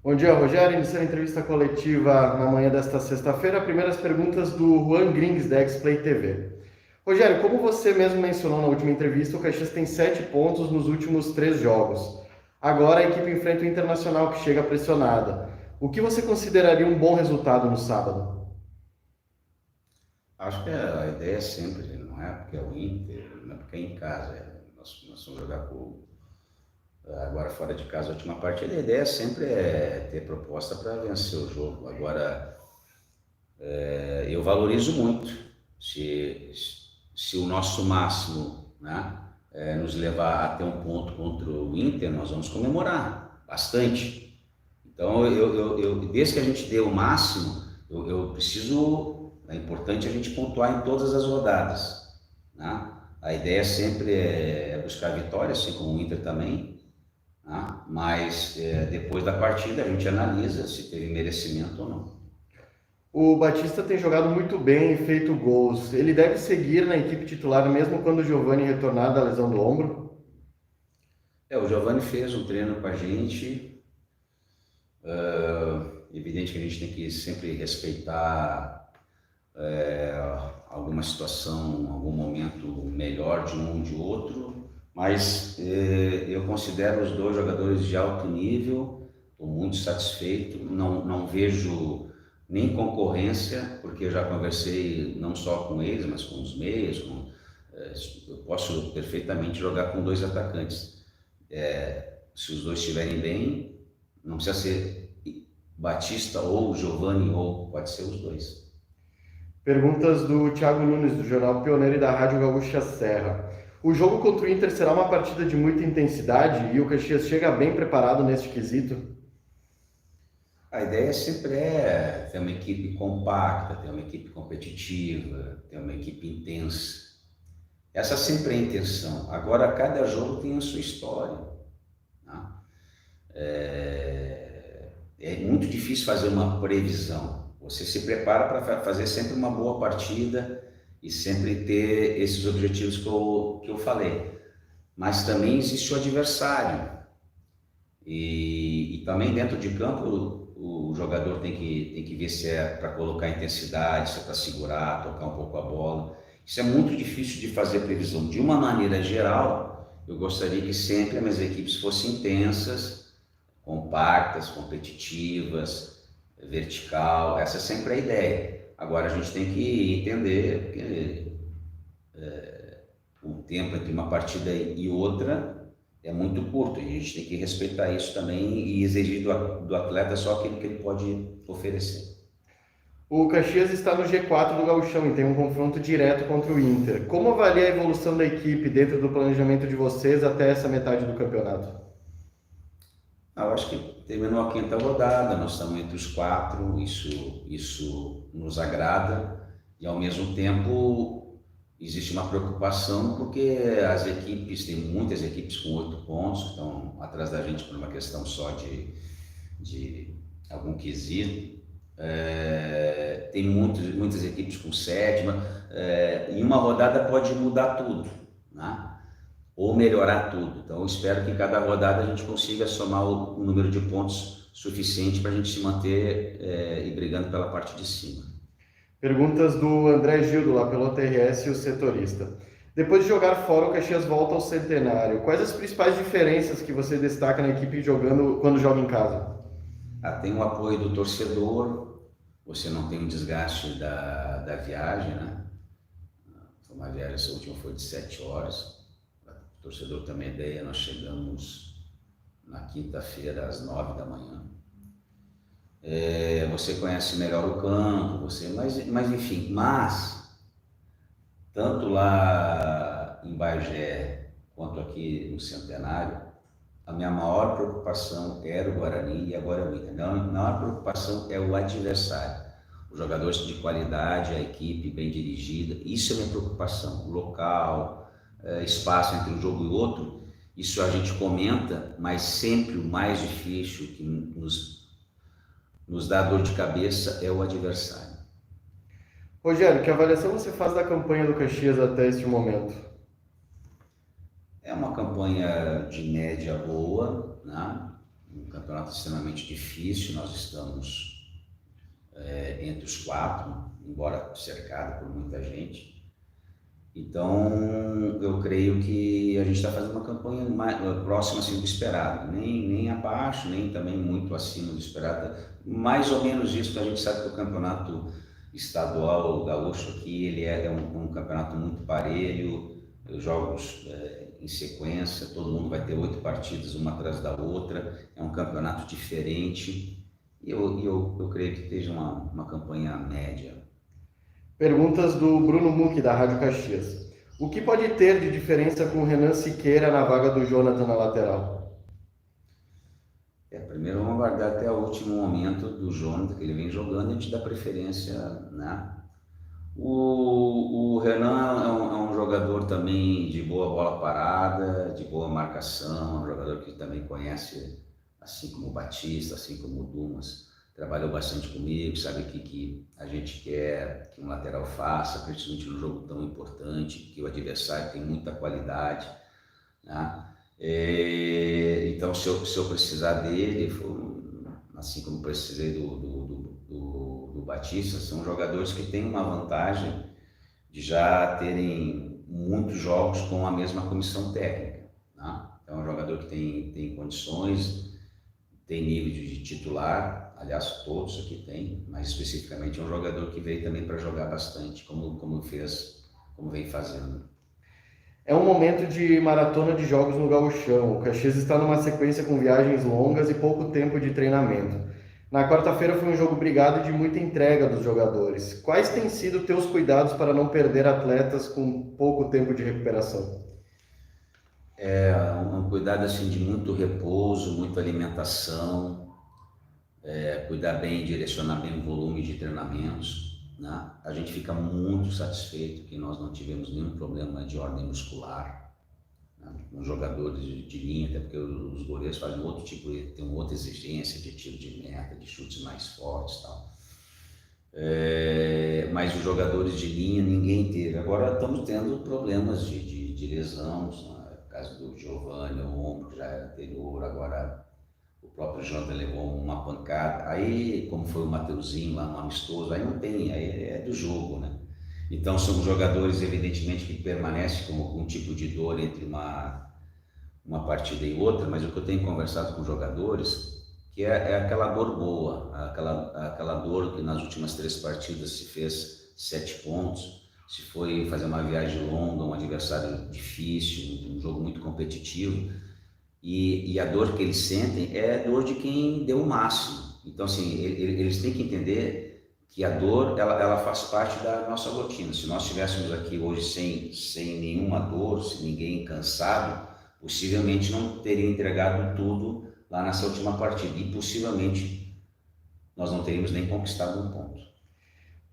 Bom dia, Rogério. Iniciando a entrevista coletiva na manhã desta sexta-feira. Primeiras perguntas do Juan Grings, da X-Play TV. Rogério, como você mesmo mencionou na última entrevista, o Caxias tem 7 pontos nos últimos 3 jogos. Agora a equipe enfrenta o Internacional, que chega pressionada. O que você consideraria um bom resultado no sábado? Acho que a ideia é sempre, não é porque é o Inter, não é porque é em casa. Nós vamos jogar agora fora de casa a última partida. A ideia sempre é ter proposta para vencer o jogo. Agora, eu valorizo muito se o nosso máximo, né, nos levar a ter um ponto contra o Inter, nós vamos comemorar bastante. Então, desde que a gente dê o máximo, eu preciso, é importante a gente pontuar em todas as rodadas, né? A ideia sempre é buscar vitória, assim como o Inter também, né? Mas depois da partida a gente analisa se teve merecimento ou não. O Batista tem jogado muito bem e feito gols. Ele deve seguir na equipe titular mesmo quando o Giovani retornar da lesão do ombro? O Giovani fez um treino com a gente. Evidente que a gente tem que sempre respeitar alguma situação, algum momento melhor de um ou de outro, mas eu considero os dois jogadores de alto nível, estou muito satisfeito, não vejo nem concorrência, porque eu já conversei não só com eles, mas com os meias, eu posso perfeitamente jogar com 2 atacantes. Se os dois estiverem bem, não precisa ser Batista ou Giovani, ou pode ser os dois. Perguntas do Thiago Nunes, do Jornal Pioneiro e da Rádio Gaúcha Serra. O jogo contra o Inter será uma partida de muita intensidade e o Caxias chega bem preparado neste quesito? A ideia sempre ter uma equipe compacta, ter uma equipe competitiva, ter uma equipe intensa. Essa sempre é a intenção. Agora, cada jogo tem a sua história, né? É muito difícil fazer uma previsão. Você se prepara para fazer sempre uma boa partida e sempre ter esses objetivos que eu falei. Mas também existe o adversário. E também dentro de campo o jogador tem que ver se é para colocar intensidade, se é para segurar, tocar um pouco a bola. Isso é muito difícil de fazer previsão. De uma maneira geral, eu gostaria que sempre as minhas equipes fossem intensas, compactas, competitivas, vertical. Essa é sempre a ideia. Agora a gente tem que entender que o tempo entre uma partida e outra é muito curto, e a gente tem que respeitar isso também e exigir do atleta só aquilo que ele pode oferecer. O Caxias está no G4 do Gauchão e tem um confronto direto contra o Inter. Como avalia a evolução da equipe dentro do planejamento de vocês até essa metade do campeonato? Eu acho que terminou a 5ª rodada, nós estamos entre os 4, isso nos agrada, e ao mesmo tempo existe uma preocupação porque tem muitas equipes com 8 pontos, estão atrás da gente por uma questão só de algum quesito. Tem muitas equipes com 7ª. Em uma rodada pode mudar tudo, né? Ou melhorar tudo. Então eu espero que em cada rodada a gente consiga somar o número de pontos suficiente para a gente se manter e brigando pela parte de cima. Perguntas do André Gildo, lá pelo TRS e o setorista. Depois de jogar fora, o Caxias volta ao Centenário. Quais as principais diferenças que você destaca na equipe quando joga em casa? Tem o apoio do torcedor, você não tem o desgaste da viagem, né? Uma viagem, essa última foi de 7 horas. O torcedor tem uma ideia, nós chegamos na quinta-feira às 9 da manhã. Você conhece melhor o campo, mas enfim, tanto lá em Bagé quanto aqui no Centenário, a minha maior preocupação era o Guarani e agora é o Inter. A maior preocupação é o adversário, os jogadores de qualidade, a equipe bem dirigida. Isso é a minha preocupação, o local, espaço entre um jogo e outro. Isso a gente comenta, mas sempre o mais difícil que nos dá dor de cabeça é o adversário. Rogério, que avaliação você faz da campanha do Caxias até este momento? É uma campanha de média boa, né? um campeonato extremamente difícil, nós estamos entre os quatro, embora cercado por muita gente. Então, eu creio que a gente está fazendo uma campanha próxima assim, do esperado, nem abaixo, nem também muito acima do esperado. Mais ou menos isso, que a gente sabe que o campeonato estadual gaúcho aqui, ele é um campeonato muito parelho, jogos em sequência, todo mundo vai ter 8 partidas, uma atrás da outra, é um campeonato diferente, e eu creio que esteja uma campanha média. Perguntas do Bruno Muck, da Rádio Caxias. O que pode ter de diferença com o Renan Siqueira na vaga do Jonathan na lateral? Primeiro vamos aguardar até o último momento do Jonathan, que ele vem jogando, e a gente dá preferência, né? O Renan é um jogador também de boa bola parada, de boa marcação, um jogador que também conhece, assim como o Batista, assim como o Dumas, trabalhou bastante comigo, sabe o que a gente quer que um lateral faça, principalmente num jogo tão importante, que o adversário tem muita qualidade, né? Então, se eu precisar dele, assim como precisei do Batista, são jogadores que têm uma vantagem de já terem muitos jogos com a mesma comissão técnica, né? Então, é um jogador que tem condições, tem nível de titular, aliás, todos aqui têm, mas especificamente é um jogador que veio também para jogar bastante, como vem fazendo. É um momento de maratona de jogos no Gauchão. O Caxias está numa sequência com viagens longas e pouco tempo de treinamento. Na quarta-feira foi um jogo brigado de muita entrega dos jogadores. Quais têm sido teus cuidados para não perder atletas com pouco tempo de recuperação? Um cuidado assim de muito repouso, muita alimentação, cuidar bem, direcionar bem o volume de treinamentos, né? A gente fica muito satisfeito que nós não tivemos nenhum problema de ordem muscular, né? Com jogadores de linha, até porque os goleiros fazem outro tipo, tem uma outra exigência de tiro de meta, de chutes mais fortes e tal. Mas os jogadores de linha ninguém teve. Agora estamos tendo problemas de lesões, né? No caso do Giovanni, o ombro já era anterior, agora o próprio Jonathan levou uma pancada. Aí, como foi o Mateuzinho lá no amistoso, aí não tem, aí é do jogo, né? Então são jogadores, evidentemente, que permanecem com algum tipo de dor entre uma partida e outra, mas o que eu tenho conversado com os jogadores, que é aquela dor boa, aquela dor que nas últimas 3 partidas se fez 7 pontos, se foi fazer uma viagem longa, um adversário difícil, um jogo muito competitivo, e a dor que eles sentem é a dor de quem deu o máximo. Então, assim, eles têm que entender que a dor, ela faz parte da nossa rotina. Se nós estivéssemos aqui hoje sem nenhuma dor, sem ninguém cansado, possivelmente não teria entregado tudo lá nessa última partida, e possivelmente nós não teríamos nem conquistado um ponto.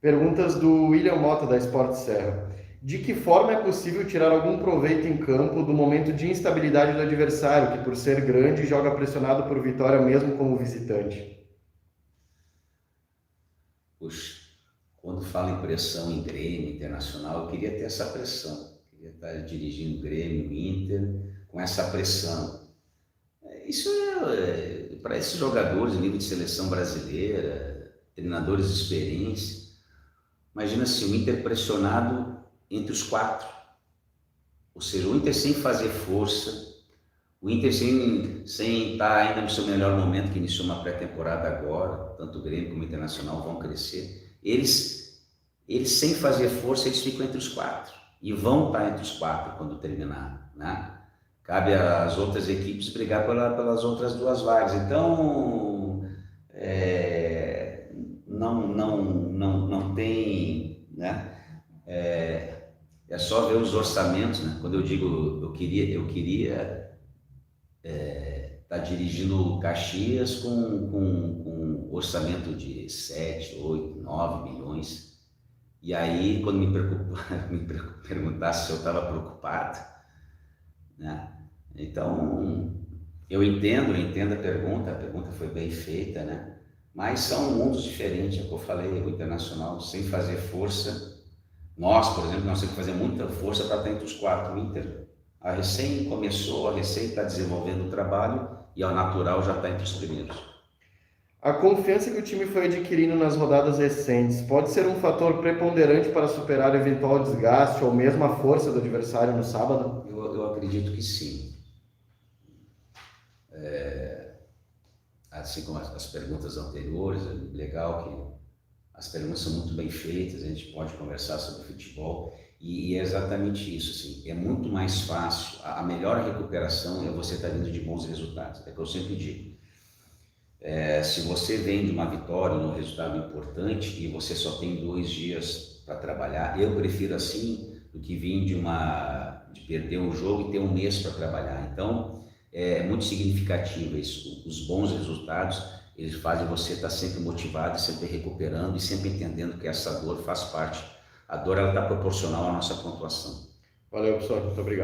Perguntas do William Mota, da Sport Serra. De que forma é possível tirar algum proveito em campo do momento de instabilidade do adversário, que por ser grande joga pressionado por vitória mesmo como visitante? Puxa, quando fala em pressão em Grêmio, Internacional, eu queria ter essa pressão. Eu queria estar dirigindo Grêmio, Inter, com essa pressão. Isso para esses jogadores, nível de seleção brasileira, treinadores de experiência. Imagina se o Inter pressionado entre os 4, ou seja, o Inter sem fazer força, o Inter sem estar ainda no seu melhor momento, que iniciou uma pré-temporada agora, tanto o Grêmio como o Internacional vão crescer, eles sem fazer força, eles ficam entre os 4, e vão estar entre os 4 quando terminar, né? Cabe às outras equipes brigar pelas outras 2 vagas, então não tem, né? É só ver os orçamentos, né? Quando eu digo eu queria estar dirigindo o Caxias com orçamento de 7, 8, 9 milhões. E aí, quando me perguntasse se eu estava preocupado, né? Então, eu entendo a pergunta foi bem feita, né? Mas são mundos diferentes, é o que eu falei, o Internacional sem fazer força. Nós, por exemplo, nós temos que fazer muita força para estar entre os 4. O Inter, a recém começou, a recém está desenvolvendo o trabalho e ao natural já está entre os primeiros. A confiança que o time foi adquirindo nas rodadas recentes pode ser um fator preponderante para superar eventual desgaste ou mesmo a força do adversário no sábado? Eu acredito que sim. Assim como as perguntas anteriores, é legal que as perguntas são muito bem feitas, a gente pode conversar sobre futebol e é exatamente isso, assim, é muito mais fácil, a melhor recuperação é você estar vindo de bons resultados, é o que eu sempre digo. Se você vem de uma vitória, um resultado importante e você só tem 2 dias para trabalhar, eu prefiro assim do que vir de perder um jogo e ter um mês para trabalhar. Então, é muito significativo isso. Os bons resultados, eles fazem você estar sempre motivado, sempre recuperando e sempre entendendo que essa dor faz parte. A dor, ela está proporcional à nossa pontuação. Valeu, pessoal. Muito obrigado.